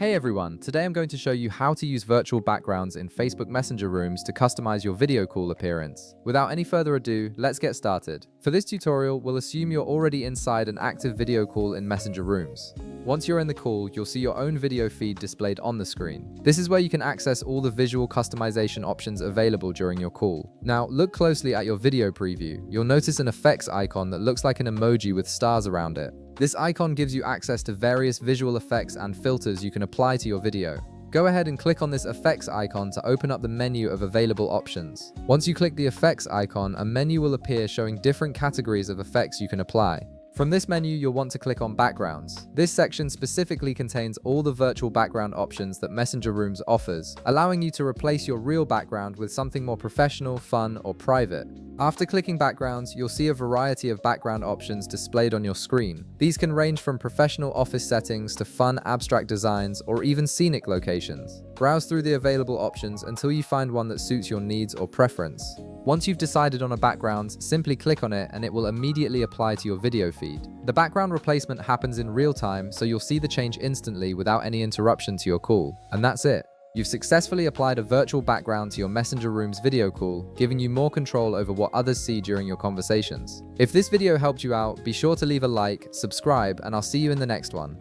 Hey everyone, today I'm going to show you how to use virtual backgrounds in Facebook Messenger Rooms to customize your video call appearance. Without any further ado, let's get started. For this tutorial, we'll assume you're already inside an active video call in Messenger Rooms. Once you're in the call, you'll see your own video feed displayed on the screen. This is where you can access all the visual customization options available during your call. Now, look closely at your video preview. You'll notice an effects icon that looks like an emoji with stars around it. This icon gives you access to various visual effects and filters you can apply to your video. Go ahead and click on this effects icon to open up the menu of available options. Once you click the effects icon, a menu will appear showing different categories of effects you can apply. From this menu, you'll want to click on Backgrounds. This section specifically contains all the virtual background options that Messenger Rooms offers, allowing you to replace your real background with something more professional, fun, or private. After clicking Backgrounds, you'll see a variety of background options displayed on your screen. These can range from professional office settings to fun abstract designs or even scenic locations. Browse through the available options until you find one that suits your needs or preference. Once you've decided on a background, simply click on it and it will immediately apply to your video feed. The background replacement happens in real time, so you'll see the change instantly without any interruption to your call. And that's it. You've successfully applied a virtual background to your Messenger Rooms video call, giving you more control over what others see during your conversations. If this video helped you out, be sure to leave a like, subscribe, and I'll see you in the next one.